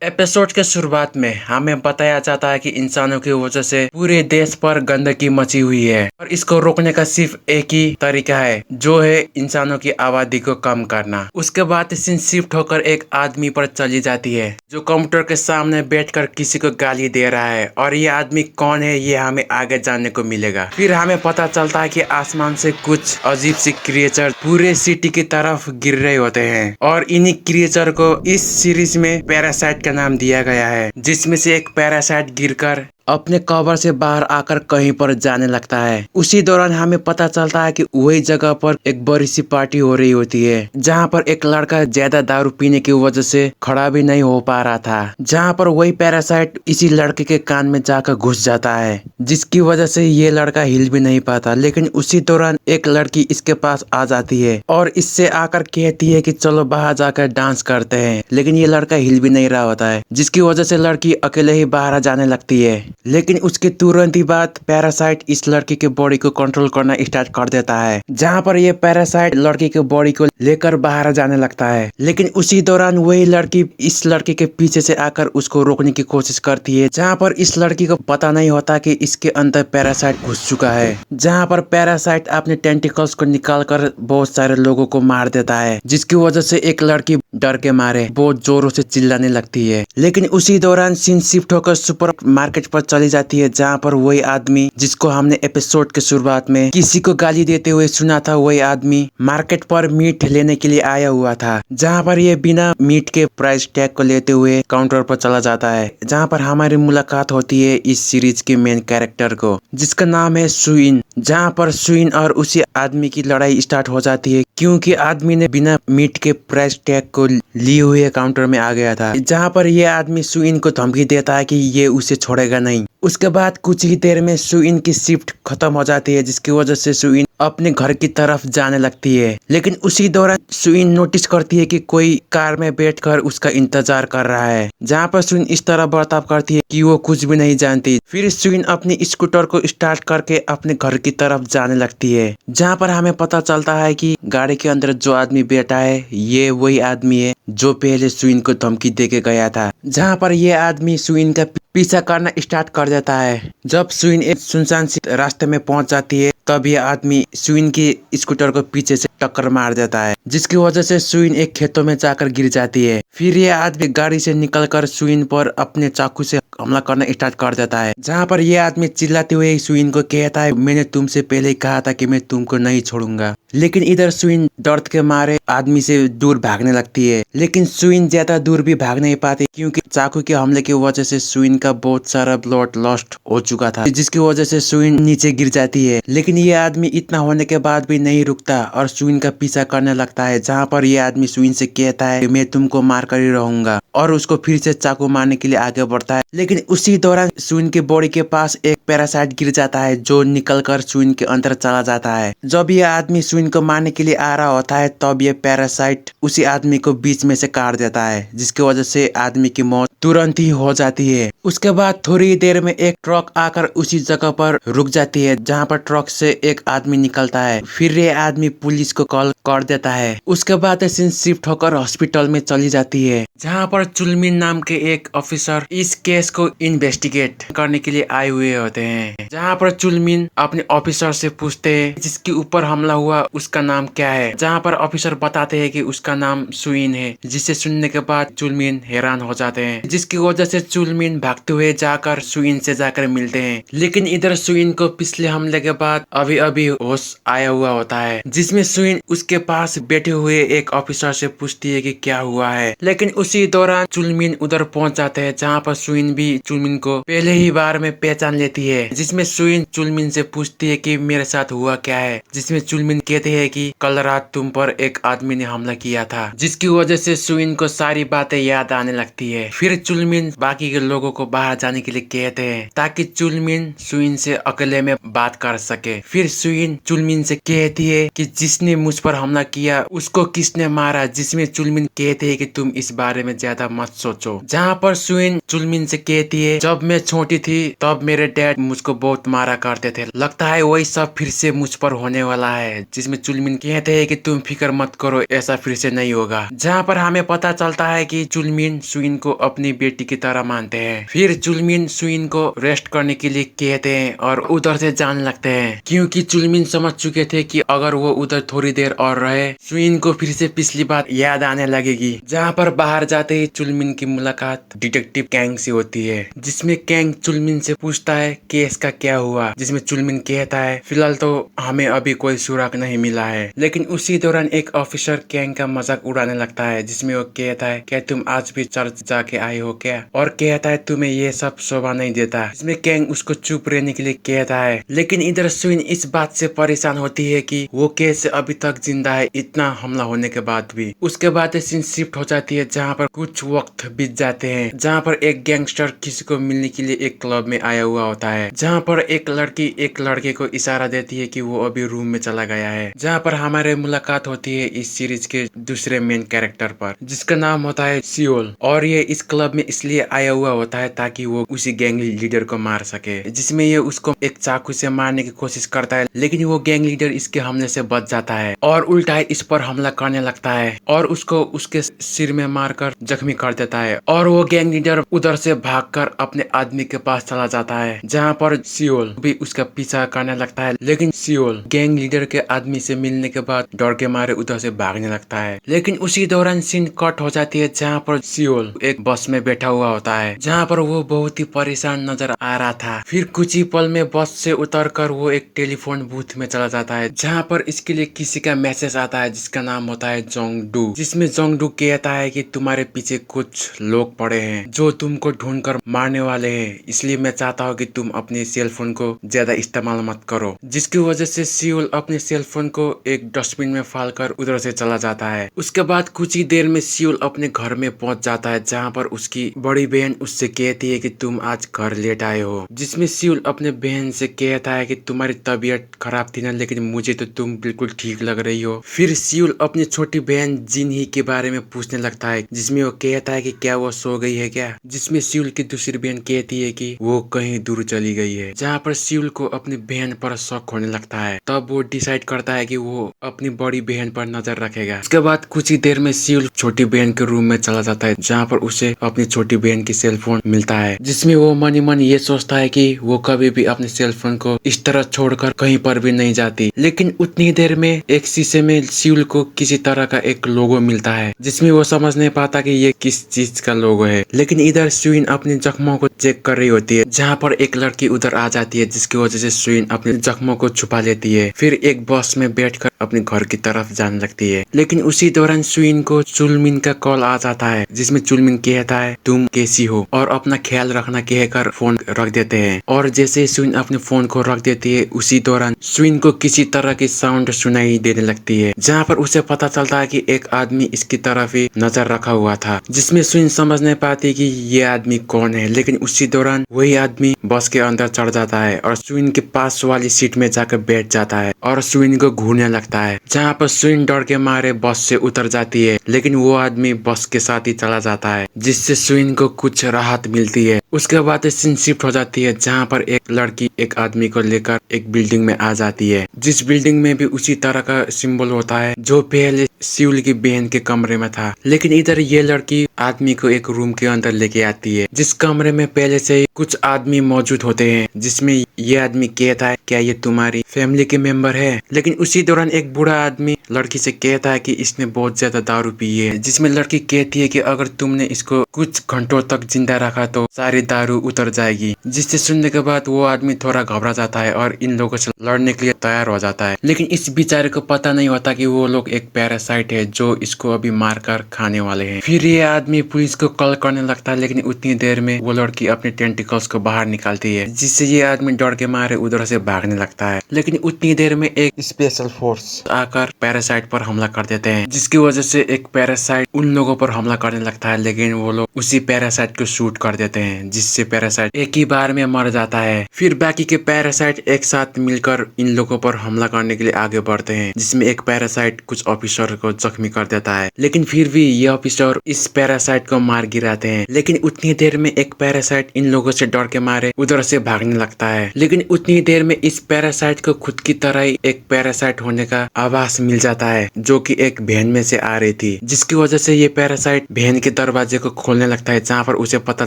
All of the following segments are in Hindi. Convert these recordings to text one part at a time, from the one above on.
एपिसोड के शुरुआत में हमें बताया जाता है कि इंसानों की वजह से पूरे देश पर गंदगी मची हुई है और इसको रोकने का सिर्फ एक ही तरीका है, जो है इंसानों की आबादी को कम करना। उसके बाद सीन शिफ्ट होकर एक आदमी पर चली जाती है जो कंप्यूटर के सामने बैठकर किसी को गाली दे रहा है, और ये आदमी कौन है ये हमें आगे जानने को मिलेगा। फिर हमें पता चलता है कि आसमान से कुछ अजीब सी क्रिएचर पूरे सिटी की तरफ गिर रहे होते हैं, और इन्हीं क्रिएचर को इस सीरीज में पैरासाइट का नाम दिया गया है, जिसमें से एक पैरासाइट गिरकर अपने कवर से बाहर आकर कहीं पर जाने लगता है। उसी दौरान हमें पता चलता है कि वही जगह पर एक बड़ी सी पार्टी हो रही होती है, जहां पर एक लड़का ज्यादा दारू पीने की वजह से खड़ा भी नहीं हो पा रहा था, जहां पर वही पैरासाइट इसी लड़के के कान में जाकर घुस जाता है, जिसकी वजह से ये लड़का हिल भी नहीं पाता। लेकिन उसी दौरान एक लड़की इसके पास आ जाती है और इससे आकर कहती है कि चलो बाहर जाकर डांस करते हैं, लेकिन ये लड़का हिल भी नहीं रहा होता है, जिसकी वजह से लड़की अकेले ही बाहर जाने लगती है। लेकिन उसके तुरंत ही बाद पैरासाइट इस लड़की के बॉडी को कंट्रोल करना स्टार्ट कर देता है, जहां पर ये पैरासाइट लड़की के बॉडी को लेकर बाहर जाने लगता है। लेकिन उसी दौरान वही लड़की इस लड़के के पीछे से आकर उसको रोकने की कोशिश करती है, जहां पर इस लड़की को पता नहीं होता कि इसके अंदर पैरासाइट घुस चुका है। जहां पर पैरासाइट अपने टेंटिकल्स को निकाल कर बहुत सारे लोगों को मार देता है, जिसकी वजह से एक लड़की डर के मारे बहुत जोरों से चिल्लाने लगती है। लेकिन उसी दौरान सीन शिफ्ट होकर सुपर मार्केट पर चली जाती है, जहां पर वही आदमी जिसको हमने एपिसोड के शुरुआत में किसी को गाली देते हुए सुना था, वही आदमी मार्केट पर मीट लेने के लिए आया हुआ था, जहां पर ये बिना मीट के प्राइस टैग को लेते हुए काउंटर पर चला जाता है, जहां पर हमारी मुलाकात होती है इस सीरीज के मेन कैरेक्टर को, जिसका नाम है सुइन। जहां पर सुइन और उसी आदमी की लड़ाई स्टार्ट हो जाती है, क्योंकि आदमी ने बिना मीट के प्राइस टैग को लिए हुए काउंटर में आ गया था, जहां पर यह आदमी सुइन को धमकी देता है कि ये उसे छोड़ेगा नहीं। उसके बाद कुछ ही देर में सुइन की शिफ्ट खत्म हो जाती है, जिसकी वजह से सुइन अपने घर की तरफ जाने लगती है। लेकिन उसी दौरान सुइन नोटिस करती है कि कोई कार में बैठकर उसका इंतजार कर रहा है, जहां पर सुइन इस तरह बर्ताव करती है कि वो कुछ भी नहीं जानती। फिर सुइन अपनी स्कूटर को स्टार्ट करके अपने घर की तरफ जाने लगती है, जहां पर हमें पता चलता है कि गाड़ी के अंदर जो आदमी बैठा है ये वही आदमी है जो पहले सुइन को धमकी देके गया था। जहां पर ये आदमी सुइन का पीछा करना स्टार्ट कर देता है। जब सुइन एक सुनसान सी रास्ते में पहुंच जाती है, तब ये आदमी सुइन की स्कूटर को पीछे से टक्कर मार देता है, जिसकी वजह से सुइन एक खेतों में जाकर गिर जाती है। फिर ये आदमी गाड़ी से निकलकर सुइन पर अपने चाकू से हमला करना स्टार्ट कर देता है, जहां पर ये आदमी चिल्लाते हुए सुइन को कहता है, मैंने तुमसे पहले ही कहा था कि मैं तुमको नहीं छोड़ूंगा। लेकिन इधर सुइन दर्द के मारे आदमी से दूर भागने लगती है, लेकिन सुइन ज्यादा दूर भी भाग नहीं पाती, क्योंकि चाकू के हमले की वजह से सुइन का बहुत सारा ब्लड लॉस्ट हो चुका था, जिसकी वजह से सुइन नीचे गिर जाती है। लेकिन ये आदमी इतना होने के बाद भी नहीं रुकता और सुइन का पीछा करने लगता है, जहां पर ये आदमी सुइन से कहता है मैं तुमको मार कर ही रहूंगा, और उसको फिर से चाकू मारने के लिए आगे बढ़ता है। लेकिन उसी दौरान सुइन के बॉडी के पास एक पैरासाइट गिर जाता है, जो निकलकर सुइन के अंदर चला जाता है। जब ये आदमी सुइन को मारने के लिए आ रहा होता है, तब ये पैरासाइट उसी आदमी को बीच में से काट देता है, जिसकी वजह से आदमी की मौत तुरंत ही हो जाती है। उसके बाद थोड़ी देर में एक ट्रक आकर उसी जगह पर रुक जाती है, जहां पर ट्रक से एक आदमी निकलता है। फिर ये आदमी पुलिस को कॉल कर देता है। उसके बाद सीन शिफ्ट होकर हॉस्पिटल में चली जाती है, जहां पर चुलमिन नाम के एक ऑफिसर इस केस को इन्वेस्टिगेट करने के लिए आए हुए होते हैं। जहां पर चुलमिन अपने ऑफिसर से पूछते हैं जिसके ऊपर हमला हुआ उसका नाम क्या है, जहां पर ऑफिसर बताते हैं कि उसका नाम सुइन है, जिसे सुनने के बाद चुलमिन हैरान हो जाते हैं, जिसकी वजह से चुलमिन भागते हुए जाकर सुइन से जाकर मिलते हैं। लेकिन इधर सुइन को पिछले हमले के बाद अभी अभी होश आया हुआ होता है, जिसमें सुइन उसके पास बैठे हुए एक ऑफिसर से पूछती है कि क्या हुआ है। लेकिन उसी दौरान चुलमिन उधर पहुंच जाते हैं, जहां पर सुइन भी चुलमिन को पहले ही बार में पहचान लेती है, जिसमें सुइन चुलमिन से पूछती है कि मेरे साथ हुआ क्या है, जिसमें चुलमिन कहते हैं कि कल रात तुम पर एक आदमी ने हमला किया था, जिसकी वजह से सुइन को सारी बातें याद आने लगती है। फिर चुलमिन बाकी के लोगों को बाहर जाने के लिए कहते हैं, ताकि चुलमिन सुइन से अकेले में बात कर सके। फिर सुइन चुलमिन से कहती है कि जिसने मुझ पर हमला किया उसको किसने मारा, जिसमें चुलमिन कहते हैं कि तुम इस बारे में ज्यादा मत सोचो। जहाँ पर सुइन चुलमिन से कहती है जब मैं छोटी थी तब मेरे डैड मुझको बहुत मारा करते थे, लगता है वही सब फिर से मुझ पर होने वाला है। जिसमें चुलमिन कहते हैं कि तुम फिक्र मत करो, ऐसा फिर से नहीं होगा। जहाँ पर हमें पता चलता है कि चुलमिन सुइन को अपनी बेटी की तरह मानते हैं। फिर चुलमिन सुइन को रेस्ट करने के लिए कहते हैं और उधर से जाने लगते हैं, क्योंकि चुलमिन समझ चुके थे कि अगर वो उधर थोड़ी देर और रहे सुइन को फिर से पिछली बात याद आने लगेगी। जहाँ पर बाहर जाते ही चुलमिन की मुलाकात डिटेक्टिव कैंग से होती है, जिसमें कैंग चुलमिन से पूछता है केस का क्या हुआ। जिसमें चुलमिन कहता है फिलहाल तो हमें अभी कोई सुराग नहीं मिला है। लेकिन उसी दौरान एक ऑफिसर कैंग का मजाक उड़ाने लगता है, जिसमें वो कहता है क्या तुम आज भी चर्च जाके आए हो क्या, और कहता है तुम्हें ये सब शोभा नहीं देता। इसमें कैंग उसको चुप रहने के लिए कहता है। लेकिन इधर सुइन इस बात से परेशान होती है कि वो कैसे अभी तक जिंदा है इतना हमला होने के बाद भी। उसके बाद सीन शिफ्ट हो जाती है जहाँ पर कुछ वक्त बीत जाते हैं, जहाँ पर एक गैंगस्टर किसी को मिलने के लिए एक क्लब में आया हुआ होता है, जहाँ पर एक लड़की एक लड़के को इशारा देती है कि वो अभी रूम में चला गया है। जहाँ पर हमारे मुलाकात होती है इस सीरीज के दूसरे मेन कैरेक्टर पर, जिसका नाम होता है सियोल, और ये इस क्लब में इसलिए आया हुआ होता है ताकि वो उसी गैंग लीडर को मार सके। जिसमें ये उसको एक चाकू से मारने की कोशिश करता है, लेकिन वो गैंग लीडर इसके हमले से बच जाता है और उल्टा इस पर हमला करने लगता है और उसको उसके सिर में मारकर जख्मी कर देता है। और वो गैंग लीडर उधर से भागकर अपने आदमी के पास चला जाता है, जहाँ पर सियोल भी उसका पीछा करने लगता है। लेकिन सियोल गैंग लीडर के आदमी से मिलने के बाद डर के मारे उधर से भागने लगता है। लेकिन उसी दौरान सीन कट हो जाती है जहाँ पर सियोल एक बस में बैठा हुआ होता है, जहाँ पर वो बहुत ही परेशान नजर आ रहा था। फिर कुछ ही पल में बस से उतरकर वो एक टेलीफोन बूथ में चला जाता है, जहाँ पर इसके लिए किसी का मैसेज आता है जिसका नाम होता है जोंगडू। जिसमें जोंगडू कहता है कि तुम्हारे पीछे कुछ लोग पड़े हैं जो तुमको ढूंढकर मारने वाले हैं, इसलिए मैं चाहता हूँ कि तुम अपने सेलफोन को ज्यादा इस्तेमाल मत करो। जिसकी वजह से सियोल अपने सेलफोन को एक डस्टबिन में फालकर उधर से चला जाता है। उसके बाद कुछ ही देर में सियोल अपने घर में पहुंच जाता है, जहाँ पर उसकी बड़ी बहन उससे कहती है कि तुम आज घर लेट आए हो। जिसमें सियोल अपने बहन से कहता है कि तुम्हारी तबीयत खराब थी ना, लेकिन मुझे तो तुम बिल्कुल ठीक लग रही हो। फिर सियोल अपनी छोटी बहन जिन ही के बारे में पूछने लगता है, जिसमें वो कहता है कि क्या वो सो गई है क्या। जिसमें सियोल की दूसरी बहन कहती है कि वो कहीं दूर चली गई है। जहाँ पर सियोल को अपनी बहन पर शक होने लगता है, तब वो डिसाइड करता है कि वो अपनी बड़ी बहन पर नजर रखेगा। उसके बाद कुछ ही देर में सियोल छोटी बहन के रूम में चला जाता है, जहाँ पर उसे अपनी छोटी बहन की सेलफोन मिलता है। जिसमें वो मन मन ये सोचता है कि वो कभी भी अपने सेलफोन को इस तरह छोड़कर कहीं पर भी नहीं जाती। लेकिन उतनी देर में एक शीशे में सियोल को किसी तरह का एक लोगो मिलता है, जिसमें वो समझ नहीं पाता कि ये किस चीज का लोगो है। लेकिन इधर सुइन अपने जख्मों को चेक कर रही होती है, जहाँ पर एक लड़की उधर आ जाती है, जिसकी वजह से सुइन अपने जख्मों को छुपा लेती है। फिर एक बस में बैठकर अपने घर की तरफ जाने लगती है। लेकिन उसी दौरान सुइन को चुलमिन का कॉल आ जाता है, जिसमें चुलमिन कहता है तुम कैसी हो और अपना ख्याल रखना कहकर फोन रख देते हैं। और जैसे सुइन अपने फोन को रख देती है, उसी दौरान सुइन को किसी तरह की साउंड सुनाई देने लगती है, जहाँ पर उसे पता चलता है कि एक आदमी इसकी तरफ ही नजर रखा हुआ था। जिसमें सुइन समझ नहीं पाती कि ये आदमी कौन है। लेकिन उसी दौरान वही आदमी बस के अंदर चढ़ जाता है और सुइन के पास वाली सीट में जाकर बैठ जाता है और सुइन को घूरने लगता है, जहाँ पर सुइन डर के मारे बस से उतर जाती है। लेकिन वो आदमी बस के साथ ही चला जाता है, जिससे सुइन को कुछ राहत मिलती है। उसके बाद सीन शिफ्ट हो जाती है, जहाँ पर एक लड़की एक आदमी को लेकर एक बिल्डिंग में आ जाती है, जिस बिल्डिंग में भी उसी तरह का सिंबल होता है जो पहले सियोल की बहन के कमरे में था। लेकिन इधर ये लड़की आदमी को एक रूम के अंदर लेके आती है, जिस कमरे में पहले से ही कुछ आदमी मौजूद होते हैं। जिसमें ये आदमी कहता है क्या ये तुम्हारी फैमिली के मेंबर है। लेकिन उसी दौरान एक बूढ़ा आदमी लड़की से कहता है कि इसने बहुत ज्यादा दारू पी है। जिसमें लड़की कहती है कि अगर तुमने इसको कुछ घंटों तक जिंदा रखा तो सारी दारू उतर जाएगी। जिससे सुनने के बाद वो आदमी थोड़ा घबरा जाता है और इन लोगों से लड़ने के लिए तैयार हो जाता है। लेकिन इस बेचारे को पता नहीं होता कि वो लोग एक पैरासाइट पैरासाइट है जो इसको अभी मारकर खाने वाले हैं। फिर ये आदमी पुलिस को कॉल करने लगता है, लेकिन उतनी देर में वो लड़की अपने टेंटिकल्स को बाहर निकालती है, जिससे ये आदमी डर के मारे उधर से भागने लगता है। लेकिन उतनी देर में एक स्पेशल फोर्स आकर पैरासाइट पर हमला कर देते हैं, जिसकी वजह से एक पैरासाइट उन लोगों पर हमला करने लगता है, लेकिन वो लोग उसी पैरासाइट को शूट कर देते हैं, जिससे पैरासाइट एक ही बार में मर जाता है। फिर बाकी के पैरासाइट एक साथ मिलकर इन लोगों पर हमला करने के लिए आगे बढ़ते हैं, जिसमें एक पैरासाइट कुछ ऑफिसर को जख्मी कर देता है, लेकिन फिर भी ये ऑफिसर इस पैरासाइट को मार गिराते हैं। लेकिन उतनी देर में एक पैरासाइट इन लोगों से डर के मारे उधर से भागने लगता है। लेकिन उतनी देर में इस पैरासाइट को खुद की तरह ही एक पैरासाइट होने का आभास मिल जाता है, जो कि एक वैन में से आ रही थी, जिसकी वजह से ये पैरासाइट वैन के दरवाजे को खोलने लगता है, जहाँ पर उसे पता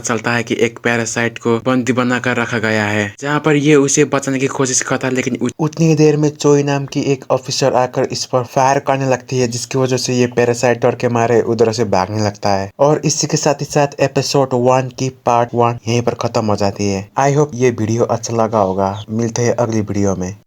चलता है कि एक पैरासाइट को बंदी बनाकर रखा गया है, जहाँ पर ये उसे बचाने की कोशिश करता है। लेकिन उतनी देर में चोई नाम की एक ऑफिसर आकर इस पर फायर करने लगती है, जिसकी वजह से ये पैरासाइट डर के मारे उधर से भागने लगता है। और इसी के साथ ही साथ एपिसोड 1 की पार्ट 1 यहीं पर खत्म हो जाती है। आई होप ये वीडियो अच्छा लगा होगा। मिलते हैं अगली वीडियो में।